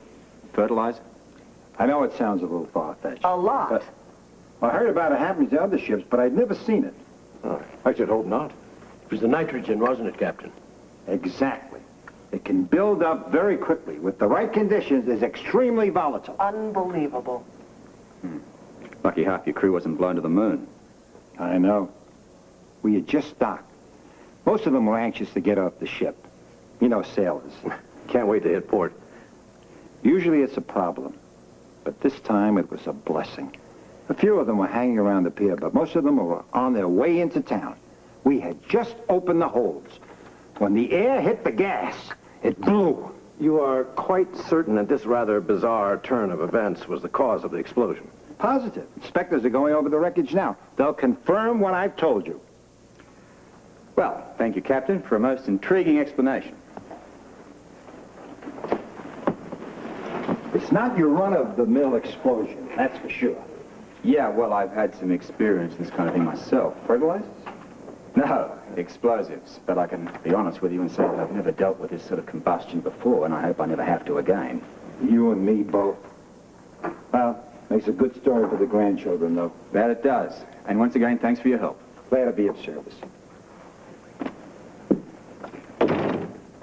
fertilizer? I know it sounds a little far-fetched. A lot. I heard about it happening to other ships, but I'd never seen it. Oh, I should hope not. It was the nitrogen, wasn't it, Captain? Exactly. It can build up very quickly. With the right conditions, it's extremely volatile. Unbelievable. Lucky half your crew wasn't blown to the moon. I know. We had just docked. Most of them were anxious to get off the ship. You know, sailors. Can't wait to hit port. Usually it's a problem, but this time it was a blessing. A few of them were hanging around the pier, but most of them were on their way into town. We had just opened the holds. When the air hit the gas, it blew. You are quite certain that this rather bizarre turn of events was the cause of the explosion? Positive. Inspectors are going over the wreckage now. They'll confirm what I've told you. Well, thank you, Captain, for a most intriguing explanation. It's not your run-of-the-mill explosion, that's for sure. Yeah, well, I've had some experience in this kind of thing myself. Fertilizers? No, explosives. But I can be honest with you and say that I've never dealt with this sort of combustion before, and I hope I never have to again. You and me both. Well, makes a good story for the grandchildren, though. That it does. And once again, thanks for your help. Glad to be of service.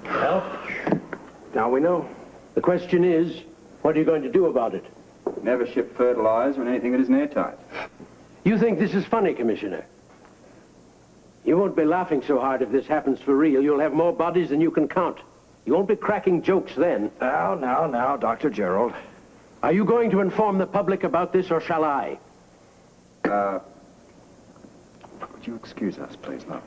Well, now we know. The question is, what are you going to do about it? Never ship fertilizer or anything that isn't airtight. You think this is funny, Commissioner? You won't be laughing so hard if this happens for real. You'll have more bodies than you can count. You won't be cracking jokes then. Now, Dr. Gerald. Are you going to inform the public about this, or shall I? Would you excuse us, please, love?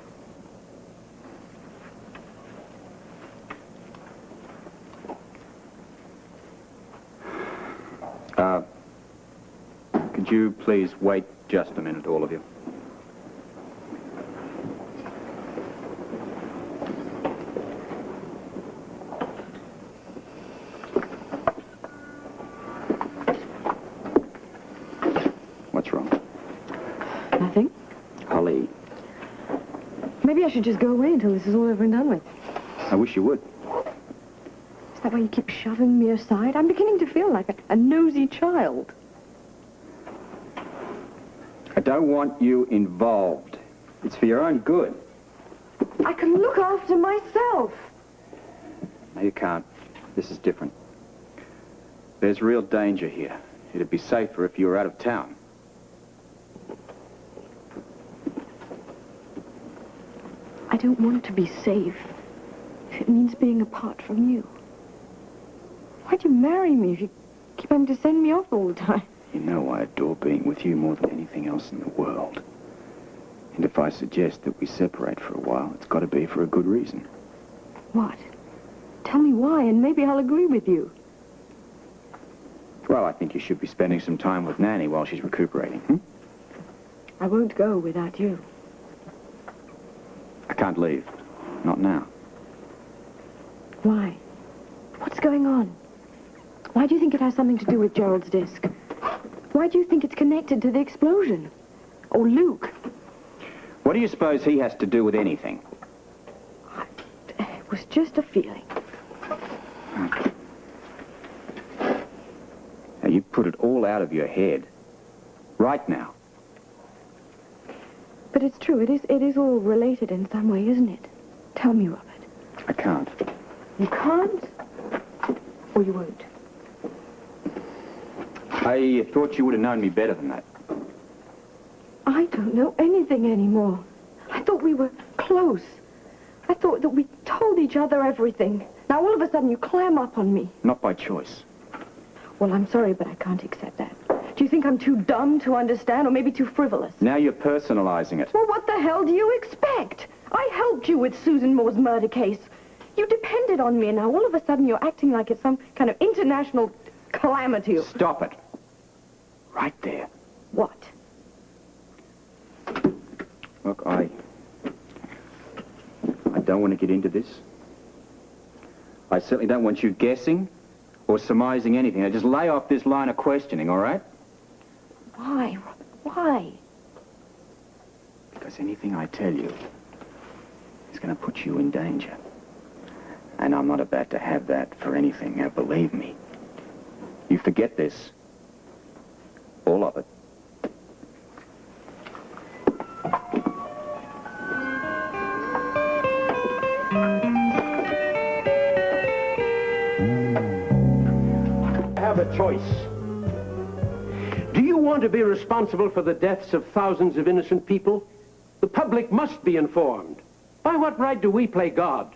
Could you please wait just a minute, all of you? What's wrong? Nothing. Holly, Maybe I should just go away until this is all over and done with. I wish you would. Is that why you keep shoving me aside? I'm beginning to feel like a nosy child. I don't want you involved. It's for your own good. I can look after myself. No, you can't. This is different. There's real danger here. It'd be safer if you were out of town. I don't want to be safe if it means being apart from you. Why'd you marry me if you keep having to send me off all the time? You know I adore being with you more than anything else in the world. And if I suggest that we separate for a while, it's got to be for a good reason. What? Tell me why, and maybe I'll agree with you. Well, I think you should be spending some time with Nanny while she's recuperating. I won't go without you. I can't leave. Not now. Why? What's going on? Why do you think it has something to do with Gerald's disc? Why do you think it's connected to the explosion? Or Luke? What do you suppose he has to do with anything? It was just a feeling. Now, you put it all out of your head. Right now. But it's true. It is all related in some way, isn't it? Tell me, Robert. I can't. You can't? Or you won't? I thought you would have known me better than that. I don't know anything anymore. I thought we were close. I thought that we told each other everything. Now all of a sudden you clam up on me. Not by choice. Well, I'm sorry, but I can't accept that. Do you think I'm too dumb to understand, or maybe too frivolous? Now you're personalizing it. Well, what the hell do you expect? I helped you with Susan Moore's murder case. You depended on me, and now all of a sudden you're acting like it's some kind of international calamity. Stop it. Right there. What? Look, I don't want to get into this. I certainly don't want you guessing or surmising anything. Now, just lay off this line of questioning, all right? Why? Why? Because anything I tell you is going to put you in danger. And I'm not about to have that for anything. Now, believe me. You forget this. All of it. Have a choice. Do you want to be responsible for the deaths of thousands of innocent people? The public must be informed. By what right do we play God?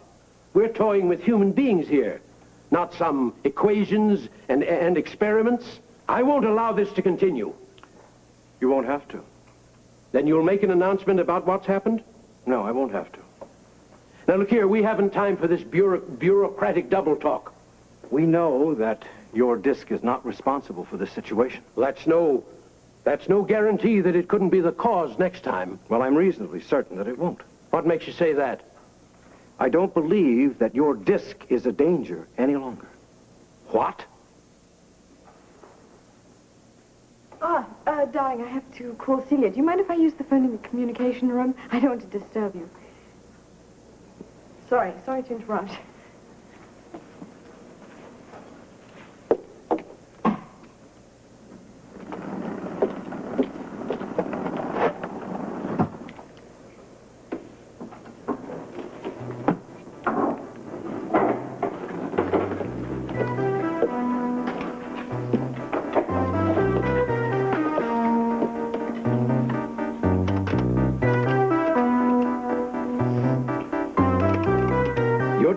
We're toying with human beings here, not some equations and experiments. I won't allow this to continue. You won't have to. Then you'll make an announcement about what's happened? No, I won't have to. Now look here, we haven't time for this bureaucratic double talk. We know that your disc is not responsible for this situation. That's no That's no guarantee that it couldn't be the cause next time. Well, I'm reasonably certain that it won't. What makes you say that? I don't believe that your disc is a danger any longer. What? Darling, I have to call Celia. Do you mind if I use the phone in the communication room? I don't want to disturb you. Sorry to interrupt.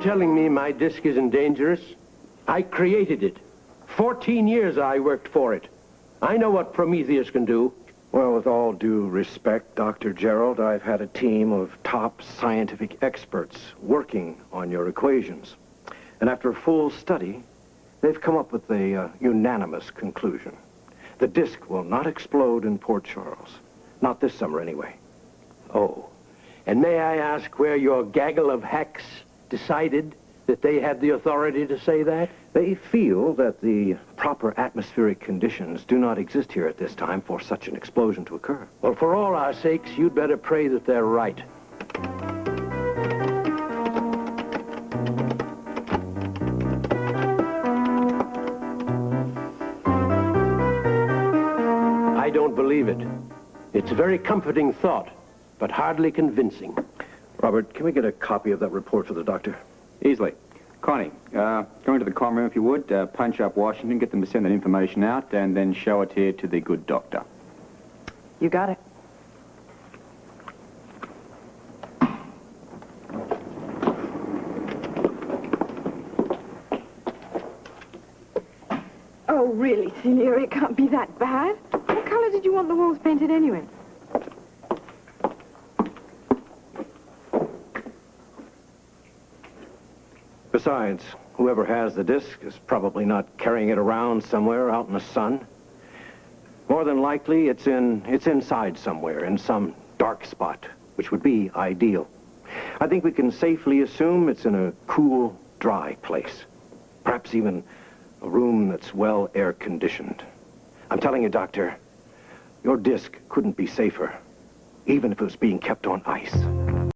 Telling me my disc isn't dangerous? I created it. 14 years I worked for it. I know what Prometheus can do. Well, with all due respect, Dr. Gerald, I've had a team of top scientific experts working on your equations. And after a full study, they've come up with a unanimous conclusion. The disc will not explode in Port Charles. Not this summer, anyway. Oh, and may I ask where your gaggle of hacks decided that they had the authority to say that? They feel that the proper atmospheric conditions do not exist here at this time for such an explosion to occur. Well, for all our sakes, you'd better pray that they're right. I don't believe it. It's a very comforting thought, but hardly convincing. Robert, can we get a copy of that report for the doctor? Easily. Connie, go into the comm room if you would, punch up Washington, get them to send that information out, and then show it here to the good doctor. You got it. Oh, really, Celia, it can't be that bad. What color did you want the walls painted anyway? Besides, whoever has the disc is probably not carrying it around somewhere out in the sun. More than likely, it's inside somewhere, in some dark spot, which would be ideal. I think we can safely assume it's in a cool, dry place. Perhaps even a room that's well air-conditioned. I'm telling you, Doctor, your disc couldn't be safer, even if it was being kept on ice.